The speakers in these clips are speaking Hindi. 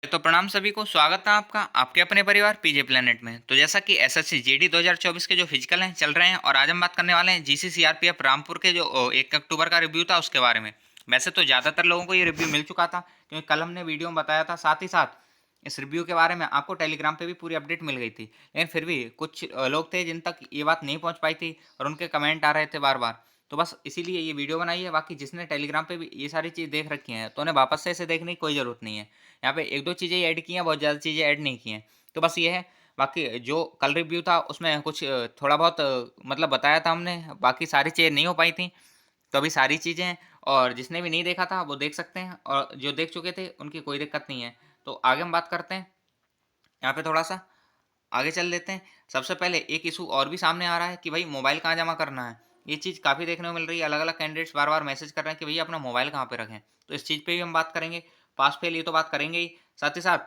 तो प्रणाम सभी को, स्वागत है आपका आपके अपने परिवार पीजे प्लेनेट में। तो जैसा कि एसएससी जेडी 2024 के जो फिजिकल हैं चल रहे हैं, और आज हम बात करने वाले हैं जीसी सीआरपीएफ रामपुर के जो 1 अक्टूबर का रिव्यू था उसके बारे में। वैसे तो ज़्यादातर लोगों को ये रिव्यू मिल चुका था, क्योंकि कल हमने वीडियो में बताया था। साथ ही साथ इस रिव्यू के बारे में आपको टेलीग्राम पे भी पूरी अपडेट मिल गई थी, लेकिन फिर भी कुछ लोग थे जिन तक ये बात नहीं पहुंच पाई थी, और उनके कमेंट आ रहे थे बार बार। तो बस इसीलिए ये वीडियो बनाई है। बाकी जिसने टेलीग्राम पे भी ये सारी चीज़ देख रखी हैं, तो उन्हें वापस से इसे देखने की कोई ज़रूरत नहीं है। यहाँ पे 1-2 चीज़ें ऐड की हैं, बहुत ज़्यादा चीज़ें ऐड नहीं की हैं। तो बस ये है। बाकी जो कल रिव्यू था उसमें कुछ थोड़ा बहुत मतलब बताया था हमने, बाकी सारी चीज़ें नहीं हो पाई थी। तो अभी सारी चीज़ें हैं, और जिसने भी नहीं देखा था वो देख सकते हैं, और जो देख चुके थे उनकी कोई दिक्कत नहीं है। तो आगे हम बात करते हैं। यहाँ पे थोड़ा-सा आगे चल लेते हैं। सबसे पहले एक इश्यू और भी सामने आ रहा है कि भाई मोबाइल कहाँ जमा करना है। ये चीज़ काफ़ी देखने को मिल रही है, अलग-अलग कैंडिडेट्स बार-बार मैसेज कर रहे हैं कि भैया अपना मोबाइल कहाँ पे रखें। तो इस चीज़ पे भी हम बात करेंगे। पास फेल ये तो बात करेंगे ही, साथ ही साथ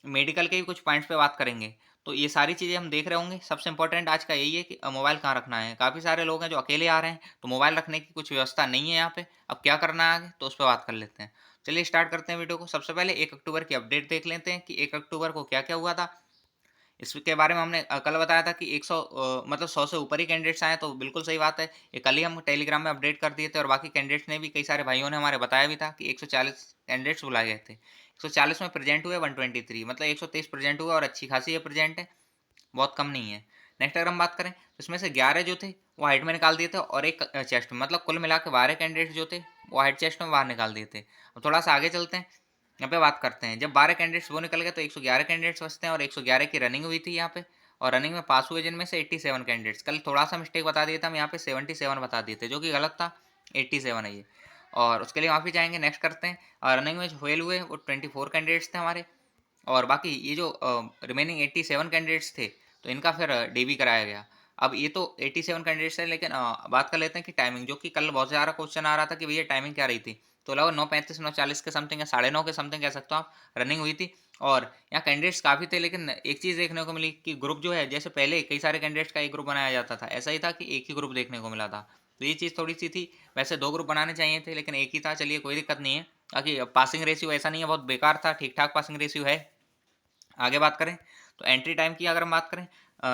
मेडिकल के भी कुछ पॉइंट्स पे बात करेंगे। तो ये सारी चीज़ें हम देख रहे होंगे। सबसे इम्पोर्टेंट आज का यही है कि मोबाइल कहाँ रखना है। काफ़ी सारे लोग हैं जो अकेले आ रहे हैं, तो मोबाइल रखने की कुछ व्यवस्था नहीं है यहाँ पे। अब क्या करना है आगे, तो उस पे बात कर लेते हैं। चलिए स्टार्ट करते हैं वीडियो को। सबसे पहले 1 अक्टूबर की अपडेट देख लेते हैं कि 1 अक्टूबर को क्या-क्या हुआ था। इसके बारे में हमने कल बताया था कि 100 मतलब 100 से ऊपर ही कैंडिडेट्स आए, तो बिल्कुल सही बात है। ये कल ही हम टेलीग्राम में अपडेट कर दिए थे, और बाकी कैंडिडेट्स ने भी, कई सारे भाइयों ने हमारे बताया भी था कि 140 कैंडिडेट्स बुलाए गए थे। 140 में प्रेजेंट हुए 123, मतलब 123 प्रेजेंट हुए, और अच्छी खासी ये प्रेजेंट है, बहुत कम नहीं है। नेक्स्ट अगर हम बात करें, तो इसमें से 11 जो थे वो हाइट में निकाल दिए थे, और एक चेस्ट में, मतलब कुल मिला के 12 कैंडिडेट्स जो थे वो हाइट चेस्ट में बाहर निकाल दिए थे। अब थोड़ा सा आगे चलते हैं, यहाँ पे बात करते हैं। जब 12 कैंडिडेट्स वो निकल गए, तो 111 कैंडिडेट्स बचते हैं, और 111 की रनिंग हुई थी यहाँ पे। और रनिंग में पास हुए जिनमें से 87 कैंडिडेट्स। कल थोड़ा सा मिस्टेक बता दिया था, हम यहाँ पे 77 बता दिए थे, जो कि गलत था। 87 है ये, और उसके लिए माफ़ी चाहेंगे। नेक्स्ट करते हैं। रनिंग में जो फेल हुए वो 24 कैंडिडेट्स थे हमारे, और बाकी ये जो रिमेनिंग 87 कैंडिडेट्स थे, तो इनका फिर डीबी कराया गया। अब ये तो 87 कैंडिडेट्स हैं, लेकिन बात कर लेते हैं कि टाइमिंग, जो कि कल बहुत सारा क्वेश्चन आ रहा था कि भैया टाइमिंग क्या रही थी। तो लगभग 9:35 9:40 के समथिंग, या 9:30 के समथिंग कह सकते हो आप, रनिंग हुई थी। और यहाँ कैंडिडेट्स काफ़ी थे, लेकिन एक चीज़ देखने को मिली कि ग्रुप जो है, जैसे पहले कई सारे कैंडिडेट्स का एक ग्रुप बनाया जाता था, ऐसा ही था कि एक ही ग्रुप देखने को मिला था। तो ये चीज़ थोड़ी सी थी। वैसे 2 ग्रुप बनाने चाहिए थे, लेकिन एक ही था। चलिए कोई दिक्कत नहीं है। बाकी पासिंग रेशियो ऐसा नहीं है बहुत बेकार था, ठीक ठाक पासिंग रेशियो है। आगे बात करें, तो एंट्री टाइम की अगर हम बात करें,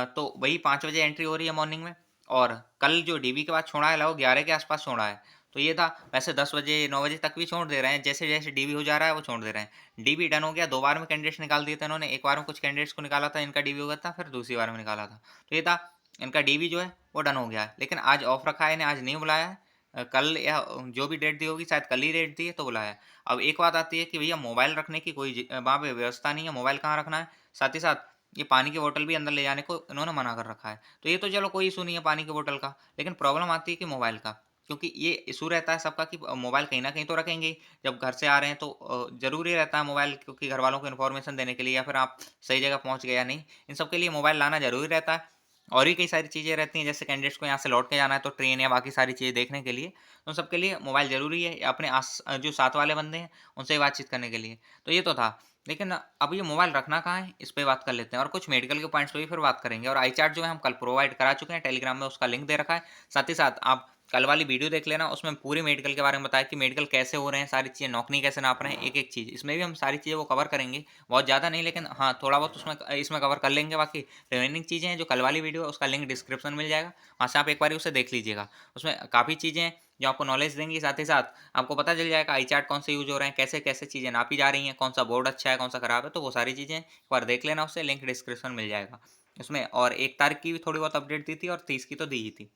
तो वही 5 बजे एंट्री हो रही है मॉर्निंग में। और कल जो डीबी के बाद छोड़ा है, लगभग 11 के आसपास छोड़ा है। तो ये था। वैसे 10 बजे 9 बजे तक भी छोड़ दे रहे हैं, जैसे जैसे डीबी हो जा रहा है वो छोड़ दे रहे हैं। डीबी डन हो गया, 2 बार में कैंडिडेट्स निकाल दिए थे इन्होंने। एक बार में कुछ कैंडिडेट्स को निकाला था, इनका डीबी हो गया था, फिर दूसरी बार में निकाला था। तो ये था, इनका डीबी जो है वो डन हो गया है। लेकिन आज ऑफ रखा है इन्हें, आज नहीं बुलाया है। कल या जो भी डेट दी होगी, शायद कल ही डेट दी है, तो बुलाया है। अब एक बात आती है कि भैया मोबाइल रखने की कोई वहाँ पे व्यवस्था नहीं है, मोबाइल कहाँ रखना है। साथ ही साथ ये पानी की बोतल भी अंदर ले जाने को इन्होंने मना कर रखा है। तो ये तो चलो कोई इशू नहीं है पानी की बोतल का, लेकिन प्रॉब्लम आती है कि मोबाइल का। क्योंकि ये इशू रहता है सबका कि मोबाइल कहीं न कहीं तो रखेंगे ही। जब घर से आ रहे हैं तो ज़रूरी रहता है मोबाइल, क्योंकि घरवालों को इन्फॉर्मेशन देने के लिए, या फिर आप सही जगह पहुँच गए या नहीं, इन सब के लिए मोबाइल लाना ज़रूरी रहता है। और भी कई सारी चीज़ें रहती हैं, जैसे कैंडिडेट्स को यहाँ से लौट के जाना है, तो ट्रेन या बाकी सारी चीज़ें देखने के लिए, उन सब के लिए मोबाइल ज़रूरी है, या अपने जो साथ वाले बंदे हैं उनसे बातचीत करने के लिए। तो ये तो था। लेकिन अब ये मोबाइल रखना कहाँ है, इस पे बात कर लेते हैं, और कुछ मेडिकल के पॉइंट्स पे भी फिर बात करेंगे। और आई चार्ट जो है हम कल प्रोवाइड करा चुके हैं टेलीग्राम में, उसका लिंक दे रखा है। साथ ही साथ आप कल वाली वीडियो देख लेना, उसमें पूरी मेडिकल के बारे में बताया कि मेडिकल कैसे हो रहे हैं, सारी चीज़ें नौकरी कैसे नाप रहे हैं, एक-एक चीज़। इसमें भी हम सारी चीज़ें वो कवर करेंगे, बहुत ज़्यादा नहीं, लेकिन हाँ, थोड़ा बहुत उसमें इसमें कवर कर लेंगे। बाकी रिमेनिंग चीज़ें हैं, जो कल वाली वीडियो है उसका लिंक डिस्क्रिप्शन मिल जाएगा, वहाँ से आप एक बारी उसे देख लीजिएगा। उसमें काफ़ी चीज़ें हैं जो आपको नॉलेज देंगी, साथ ही साथ आपको पता चल जाएगा आई चार्ट कौन से यूज़ हो रहे हैं, कैसे-कैसे चीज़ें नापी जा रही हैं, कौन-सा बोर्ड अच्छा है, कौन-सा खराब है, तो वो सारी चीज़ें एक बार देख लेना उससे, लिंक डिस्क्रिप्शन मिल जाएगा उसमें। और 1 तारीख की भी थोड़ी बहुत अपडेट दी थी, और 30 की तो दी ही थी।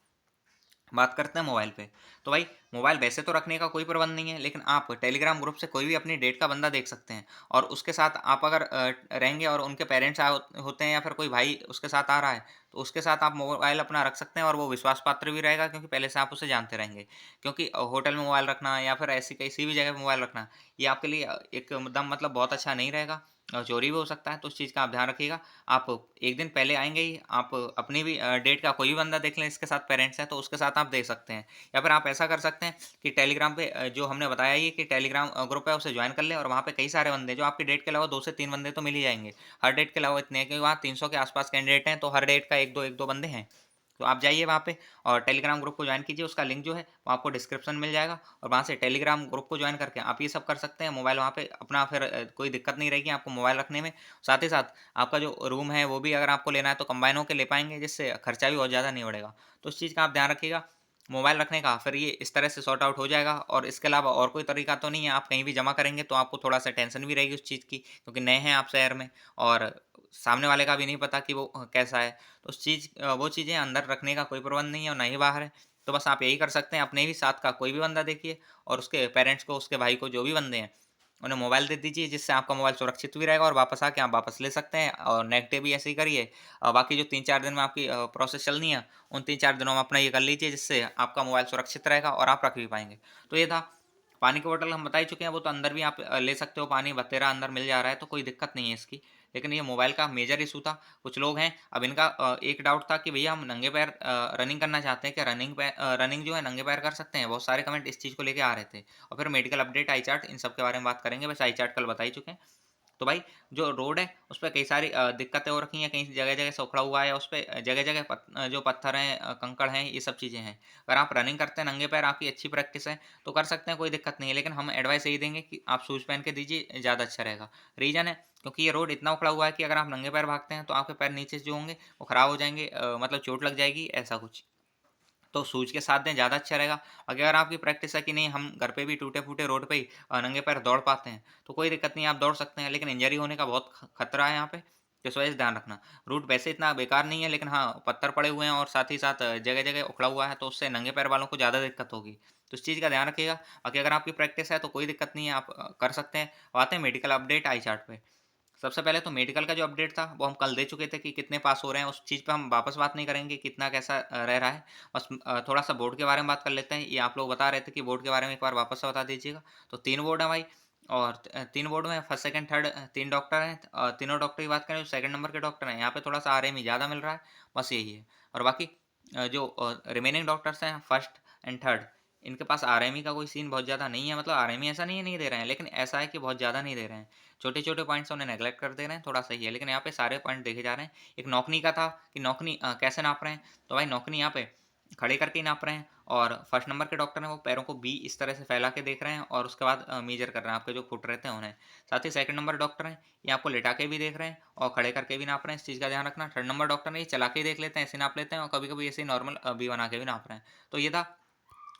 बात करते हैं मोबाइल पे। तो भाई मोबाइल वैसे तो रखने का कोई प्रबंध नहीं है, लेकिन आप टेलीग्राम ग्रुप से कोई भी अपनी डेट का बंदा देख सकते हैं, और उसके साथ आप अगर रहेंगे, और उनके पेरेंट्स होते हैं, या फिर कोई भाई उसके साथ आ रहा है, तो उसके साथ आप मोबाइल अपना रख सकते हैं, और वो विश्वास पात्र भी रहेगा, क्योंकि पहले से आप उसे जानते रहेंगे। क्योंकि होटल में मोबाइल रखना, या फिर ऐसी किसी भी जगह पे मोबाइल रखना, ये आपके लिए एकदम मतलब बहुत अच्छा नहीं रहेगा, और चोरी भी हो सकता है, तो उस चीज़ का आप ध्यान रखिएगा। आप 1 दिन पहले आएँगे ही, आप अपनी भी डेट का कोई भी बंदा देख लें, इसके साथ पेरेंट्स हैं, तो उसके साथ आप देख सकते हैं। या फिर आप ऐसा कर सकते हैं कि टेलीग्राम पे जो हमने बताया ही कि टेलीग्राम ग्रुप है, उसे जॉइन कर लें, और वहाँ पे कई सारे बंदे जो आपकी डेट के अलावा 2 से 3 बंदे तो मिल ही जाएँगे। हर डेट के अलावा इतने हैं, क्योंकि वहाँ 300 के आस-पास कैंडिडेट हैं, तो हर डेट का 1-2 बंदे हैं। तो आप जाइए वहाँ पे और टेलीग्राम ग्रुप को ज्वाइन कीजिए, उसका लिंक जो है वो आपको डिस्क्रिप्शन मिल जाएगा और वहाँ से टेलीग्राम ग्रुप को ज्वाइन करके आप ये सब कर सकते हैं। मोबाइल वहाँ पे अपना फिर कोई दिक्कत नहीं रहेगी आपको मोबाइल रखने में। साथ ही साथ आपका जो रूम है वो भी अगर आपको लेना है तो कंबाइन होके ले पाएँगे, जिससे खर्चा भी बहुत ज़्यादा नहीं बढ़ेगा। तो इस चीज़ का आप ध्यान रखिएगा। मोबाइल रखने का फिर ये इस तरह से सॉर्ट आउट हो जाएगा और इसके अलावा और कोई तरीका तो नहीं है। आप कहीं भी जमा करेंगे तो आपको थोड़ा-सा टेंशन भी रहेगी उस चीज़ की, क्योंकि नए हैं आप शहर में और सामने वाले का भी नहीं पता कि वो कैसा है। तो उस वो चीज़ें अंदर रखने का कोई प्रबंध नहीं है और ना ही बाहर है। तो बस आप यही कर सकते हैं, अपने भी साथ का कोई भी बंदा देखिए और उसके पेरेंट्स को, उसके भाई को, जो भी बंदे हैं, उन्हें मोबाइल दे दीजिए, जिससे आपका मोबाइल सुरक्षित भी रहेगा और वापस आके आप वापस ले सकते हैं और नेक्स्ट डे भी ऐसे ही करिए। बाकी जो 3-4 दिन में आपकी प्रोसेस चलनी है, उन 3-4 दिनों में अपना ये कर लीजिए, जिससे आपका मोबाइल सुरक्षित रहेगा और आप रख भी पाएँगे। तो ये था। पानी की बोतल हम बता ही चुके हैं, वो तो अंदर भी आप ले सकते हो, पानी बतेरा अंदर मिल जा रहा है, तो कोई दिक्कत नहीं है इसकी। लेकिन ये मोबाइल का मेजर इश्यू था। कुछ लोग हैं, अब इनका एक डाउट था कि भैया हम नंगे पैर रनिंग करना चाहते हैं, क्या रनिंग जो है नंगे पैर कर सकते हैं? बहुत सारे कमेंट इस चीज़ को लेके आ रहे थे। और फिर मेडिकल अपडेट, आई चार्ट, इन सब के बारे में बात करेंगे। वैसे आई चार्ट कल बता ही चुके हैं। तो भाई जो रोड है उस पे कई सारी दिक्कतें हो रखी हैं, कहीं जगह-जगह से उखड़ा हुआ है, उस पे जगह-जगह जो पत्थर हैं, कंकड़ हैं, ये सब चीज़ें हैं। अगर आप रनिंग करते हैं नंगे पैर, आपकी अच्छी प्रैक्टिस है, तो कर सकते हैं, कोई दिक्कत नहीं है। लेकिन हम एडवाइस यही देंगे कि आप शूज़ पहन के दीजिए, ज़्यादा अच्छा रहेगा। रीज़न है क्योंकि ये रोड इतना उखड़ा हुआ है कि अगर आप नंगे पैर भागते हैं तो आपके पैर नीचे से जो होंगे वो खराब हो जाएँगे, मतलब चोट लग जाएगी, ऐसा कुछ। तो शूज़ के साथ दें, ज़्यादा अच्छा रहेगा। अगर आपकी प्रैक्टिस है कि नहीं हम घर पे भी टूटे-फूटे रोड पे ही नंगे पैर दौड़ पाते हैं, तो कोई दिक्कत नहीं है, आप दौड़ सकते हैं। लेकिन इंजरी होने का बहुत खतरा है यहाँ पे, तो इस वजह से ध्यान रखना। रूट वैसे इतना बेकार नहीं है, लेकिन हाँ, पत्थर पड़े हुए हैं और साथ ही साथ जगह-जगह उखड़ा हुआ है, तो उससे नंगे पैर वालों को ज़्यादा दिक्कत होगी। तो इस चीज़ का ध्यान रखिएगा। बाकी अगर आपकी प्रैक्टिस है तो कोई दिक्कत नहीं है, आप कर सकते हैं। अब आते हैं मेडिकल अपडेट आई चार्ट पे। सबसे पहले तो मेडिकल का जो अपडेट था वो हम कल दे चुके थे कि कितने पास हो रहे हैं, उस चीज़ पे हम वापस बात नहीं करेंगे कितना कैसा रह रहा है। बस थोड़ा-सा बोर्ड के बारे में बात कर लेते हैं। ये आप लोग बता रहे थे कि बोर्ड के बारे में एक बार वापस से बता दीजिएगा। तो 3 बोर्ड हैं भाई और 3 बोर्ड में फर्स्ट, सेकंड, थर्ड 3 डॉक्टर हैं। तीनों डॉक्टर की बात करें जो सेकंड नंबर के डॉक्टर हैं, यहाँ पे थोड़ा-सा आरएमई ज़्यादा मिल रहा है, बस यही है। और बाकी जो रिमेनिंग डॉक्टर्स हैं फर्स्ट एंड थर्ड, इनके पास आरएमई का कोई सीन बहुत ज़्यादा नहीं है, मतलब आरएमई ऐसा नहीं है नहीं दे रहे हैं, लेकिन ऐसा है कि बहुत ज़्यादा नहीं दे रहे हैं। छोटे-छोटे पॉइंट्स उन्हें नेगलेक्ट कर दे रहे हैं, थोड़ा सही है, लेकिन यहाँ पे सारे पॉइंट देखे जा रहे हैं। एक नौकनी का था कि नौकनी कैसे नाप रहे हैं, तो भाई नौकनी यहाँ पे खड़े करके ही नाप रहे हैं और फर्स्ट नंबर के डॉक्टर हैं वो पैरों को बी इस तरह से फैला के देख रहे हैं और उसके बाद मेजर कर रहे हैं आपके जो फुट रहते हैं उन्हें। साथ ही सेकंड नंबर डॉक्टर हैं, ये आपको लिटा के भी देख रहे हैं और खड़े करके भी नाप रहे हैं, इस चीज़ का ध्यान रखना। थर्ड नंबर डॉक्टर हैं, ये चला के ही देख लेते हैं, ऐसे नाप लेते हैं और कभी-कभी ऐसे ही नॉर्मल बी बना के भी नाप रहे हैं। तो ये था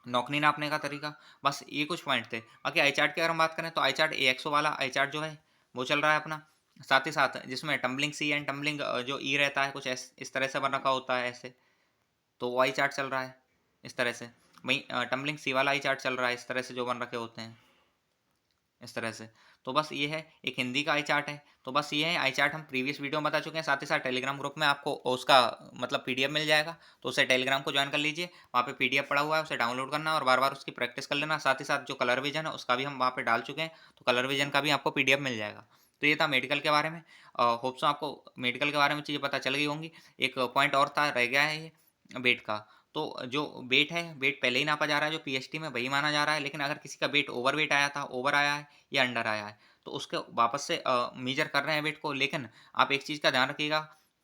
नौकरी नापने का तरीका। बस ये कुछ पॉइंट थे। बाकी आई चार्ट की अगर हम बात करें तो आई चार्ट एएक्सओ वाला आई चार्ट जो है वो चल रहा है अपना। साथ ही साथ जिसमें टम्बलिंग सी एंड टम्बलिंग जो ई रहता है कुछ इस तरह से बन रखा होता है ऐसे, तो वो आई चार्ट चल रहा है इस तरह से। वहीं टम्बलिंग सी वाला आई चार्ट चल रहा है इस तरह से जो बन रखे होते हैं। इस तरह से। तो बस ये है, एक हिंदी का आई चार्ट है। तो बस ये है आई चार्ट हम प्रीवियस वीडियो में बता चुके हैं। साथ ही साथ टेलीग्राम ग्रुप में आपको उसका मतलब पीडीएफ मिल जाएगा, तो उसे टेलीग्राम को ज्वाइन कर लीजिए। वहाँ पे पीडीएफ पड़ा हुआ है, उसे डाउनलोड करना और बार-बार उसकी प्रैक्टिस कर लेना। साथ ही साथ जो कलर विज़न है उसका भी हम वहाँ पे डाल चुके हैं, तो कलर विज़न का भी आपको पीडीएफ मिल जाएगा। तो ये था मेडिकल के बारे में। होप सो आपको मेडिकल के बारे में चीज़ें पता चल गई होंगी। एक पॉइंट और था, रह गया है ये वेट का। तो जो वेट है, वेट पहले ही नापा जा रहा है जो पीएचटी में वही माना जा रहा है, लेकिन अगर किसी का वेट ओवर वेट आया था, ओवर आया है या अंडर आया है, तो उसके वापस से मेजर कर रहे हैं वेट को। लेकिन आप एक चीज़ का ध्यान रखिएगा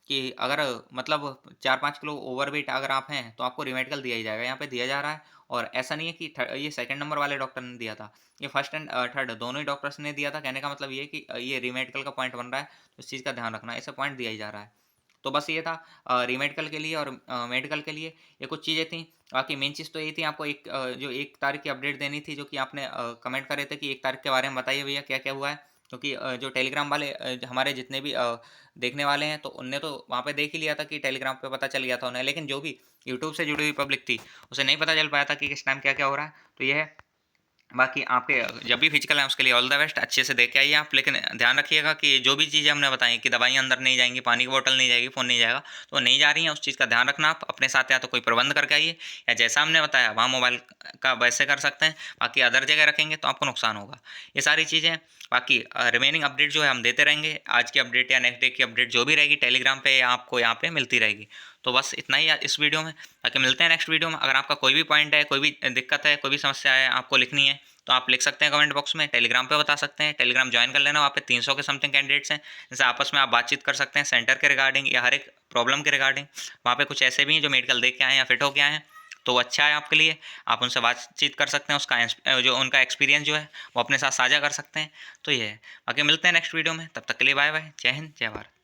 कि अगर मतलब 4-5 किलो ओवर वेट अगर आप हैं, तो आपको रिमेडिकल दिया ही जाएगा, यहाँ पे दिया जा रहा है। और ऐसा नहीं है कि ये सेकंड नंबर वाले डॉक्टर ने दिया था, ये फर्स्ट एंड थर्ड दोनों ही डॉक्टर्स ने दिया था। कहने का मतलब ये है कि ये रिमेडिकल का पॉइंट बन रहा है, तो इस चीज़ का ध्यान रखना, ऐसा पॉइंट दिया ही जा रहा है। तो बस ये था रीमेडिकल के लिए और मेडिकल के लिए ये कुछ चीज़ें थी। बाकी मेन चीज़ तो यही थी, आपको जो 1 तारीख की अपडेट देनी थी, जो कि आपने कमेंट करे थे कि 1 तारीख के बारे में बताइए भैया क्या-क्या हुआ है? क्योंकि जो टेलीग्राम वाले हमारे जितने भी देखने वाले हैं, तो उनने तो वहाँ पे देख ही लिया था कि टेलीग्राम पे पता चल गया था उन्हें। लेकिन जो भी यूट्यूब से जुड़ी हुई पब्लिक थी, उसे नहीं पता चल पाया था कि किस टाइम क्या-क्या हो रहा है। तो ये है। बाकी आपके जब भी फिजिकल है उसके लिए ऑल द बेस्ट, अच्छे से देख के आइए आप। लेकिन ध्यान रखिएगा कि जो भी चीज़ें हमने बताई कि दवाइयाँ अंदर नहीं जाएँगी, पानी की बोतल नहीं जाएगी, फ़ोन नहीं जाएगा, तो वो नहीं जा रही हैं, उस चीज़ का ध्यान रखना आप। अपने साथ या तो कोई प्रबंध करके आइए या जैसा हमने बताया वहाँ मोबाइल का वैसे कर सकते हैं। बाकी अदर जगह रखेंगे तो आपको नुकसान होगा। ये सारी चीज़ें हैं। बाकी रिमेनिंग अपडेट जो है हम देते रहेंगे। आज की अपडेट या नेक्स्ट डे की अपडेट जो भी रहेगी टेलीग्राम पे या आपको यहाँ पे मिलती रहेगी। तो बस इतना ही इस वीडियो में। बाकी मिलते हैं नेक्स्ट वीडियो में। अगर आपका कोई भी पॉइंट है, कोई भी दिक्कत है, कोई भी समस्या है आपको लिखनी है, तो आप लिख सकते हैं कमेंट बॉक्स में, टेलीग्राम पे बता सकते हैं, टेलीग्राम ज्वाइन कर लेना। वहाँ पे 300 के समथिंग कैंडिडेट्स हैं, जैसे आपस में आप बातचीत कर सकते हैं सेंटर के रिगार्डिंग या हर एक प्रॉब्लम के रिगार्डिंग। वहाँ पे कुछ ऐसे भी हैं जो मेडिकल देख के आए हैं या फिट हो के आए हैं, तो वो अच्छा है आपके लिए। आप उनसे बातचीत कर सकते हैं, उसका जो उनका एक्सपीरियंस जो है वो अपने साथ साझा कर सकते हैं। तो ये है। बाकी मिलते हैं नेक्स्ट वीडियो में, तब तक के लिए बाय बाय, जय हिंद, जय भारत।